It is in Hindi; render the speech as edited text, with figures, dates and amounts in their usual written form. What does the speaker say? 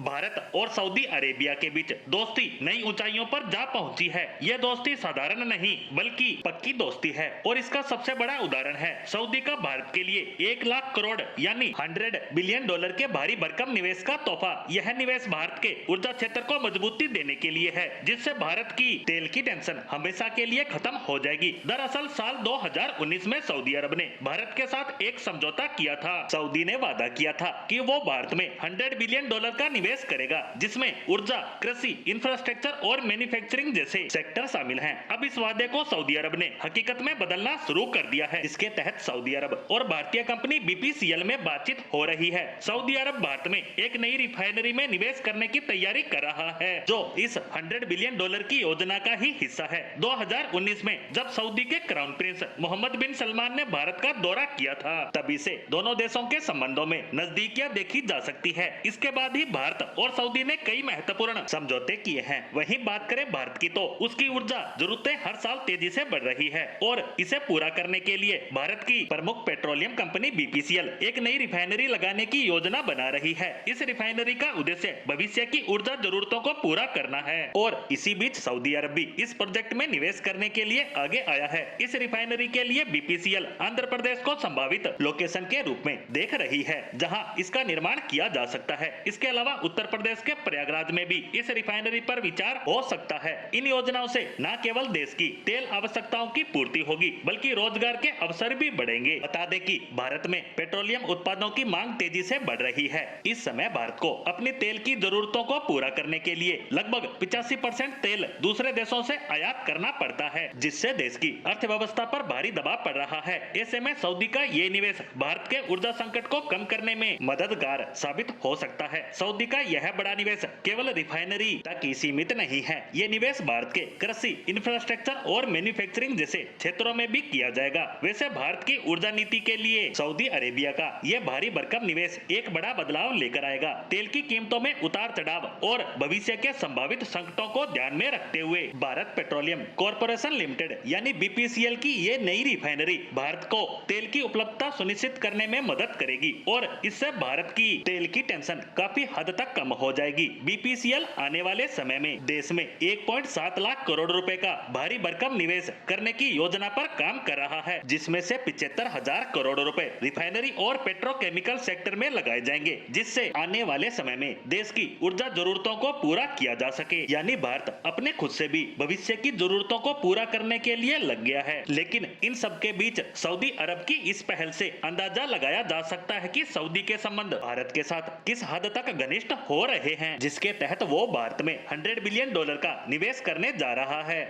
भारत और सऊदी अरेबिया के बीच दोस्ती नई ऊंचाइयों पर जा पहुंची है। यह दोस्ती साधारण नहीं बल्कि पक्की दोस्ती है और इसका सबसे बड़ा उदाहरण है सऊदी का भारत के लिए 1 लाख करोड़ यानी 100 बिलियन डॉलर के भारी भरकम निवेश का तोहफा। यह निवेश भारत के ऊर्जा क्षेत्र को मजबूती देने के लिए है, जिससे भारत की तेल की टेंशन हमेशा के लिए खत्म हो जाएगी। दरअसल साल 2019 में सऊदी अरब ने भारत के साथ एक समझौता किया था। सऊदी ने वादा किया था कि वो भारत में 100 बिलियन डॉलर का निवेश करेगा, जिसमें ऊर्जा, कृषि, इंफ्रास्ट्रक्चर और मैन्युफैक्चरिंग जैसे सेक्टर शामिल हैं। अब इस वादे को सऊदी अरब ने हकीकत में बदलना शुरू कर दिया है। इसके तहत सऊदी अरब और भारतीय कंपनी बीपीसीएल में बातचीत हो रही है। सऊदी अरब भारत में एक नई रिफाइनरी में निवेश करने की तैयारी कर रहा है, जो इस 100 बिलियन डॉलर की योजना का ही हिस्सा है। 2019 में जब सऊदी के क्राउन प्रिंस मोहम्मद बिन सलमान ने भारत का दौरा किया था, तभी से दोनों देशों के संबंधों में नजदीकियां देखी जा सकती है। इसके बाद ही भारत और सऊदी ने कई महत्वपूर्ण समझौते किए हैं। वहीं बात करें भारत की, तो उसकी ऊर्जा जरूरतें हर साल तेजी से बढ़ रही है और इसे पूरा करने के लिए भारत की प्रमुख पेट्रोलियम कंपनी बीपीसीएल एक नई रिफाइनरी लगाने की योजना बना रही है। इस रिफाइनरी का उद्देश्य भविष्य की ऊर्जा जरूरतों को पूरा करना है और इसी बीच सऊदी अरब भी इस प्रोजेक्ट में निवेश करने के लिए आगे आया है। इस रिफाइनरी के लिए बीपीसीएल आंध्र प्रदेश को संभावित लोकेशन के रूप में देख रही है, जहां इसका निर्माण किया जा सकता है। इसके अलावा उत्तर प्रदेश के प्रयागराज में भी इस रिफाइनरी पर विचार हो सकता है। इन योजनाओं से न केवल देश की तेल आवश्यकताओं की पूर्ति होगी, बल्कि रोजगार के अवसर भी बढ़ेंगे। बता दें कि भारत में पेट्रोलियम उत्पादों की मांग तेजी से बढ़ रही है। इस समय भारत को अपनी तेल की जरूरतों को पूरा करने के लिए लगभग 85% तेल दूसरे देशों से आयात करना पड़ता है, जिससे देश की अर्थव्यवस्था पर भारी दबाव पड़ रहा है। ऐसे में सऊदी का ये निवेश भारत के ऊर्जा संकट को कम करने में मददगार साबित हो सकता है। सऊदी का यह बड़ा निवेश केवल रिफाइनरी तक ही सीमित नहीं है। ये निवेश भारत के कृषि, इंफ्रास्ट्रक्चर और मैन्युफैक्चरिंग जैसे क्षेत्रों में भी किया जाएगा। वैसे भारत की ऊर्जा नीति के लिए सऊदी अरेबिया का यह भारी भरकम निवेश एक बड़ा बदलाव लेकर आएगा। तेल की कीमतों में उतार चढ़ाव और भविष्य के संभावित संकटों को ध्यान में रखते हुए भारत पेट्रोलियम कॉर्पोरेशन लिमिटेड यानी बीपीसीएल की ये नई रिफाइनरी भारत को तेल की उपलब्धता सुनिश्चित करने में मदद करेगी और इससे भारत की तेल की टेंशन काफी हद तक कम हो जाएगी। बीपीसीएल आने वाले समय में देश में 1.7 लाख करोड़ रुपए का भारी भरकम निवेश करने की योजना पर काम कर रहा है, जिसमें से 75,000 करोड़ रुपए रिफाइनरी और पेट्रोकेमिकल सेक्टर में लगाए जाएंगे, जिससे आने वाले समय में देश की ऊर्जा जरूरतों को पूरा किया जा सके। यानी भारत अपने खुद से भी भविष्य की जरूरतों को पूरा करने के लिए लग गया है। लेकिन इन सब के बीच सऊदी अरब की इस पहल से अंदाजा लगाया जा सकता है कि सऊदी के संबंध भारत के साथ किस हद तक घनिष्ठ हो रहे हैं, जिसके तहत वो भारत में 100 बिलियन डॉलर का निवेश करने जा रहा है।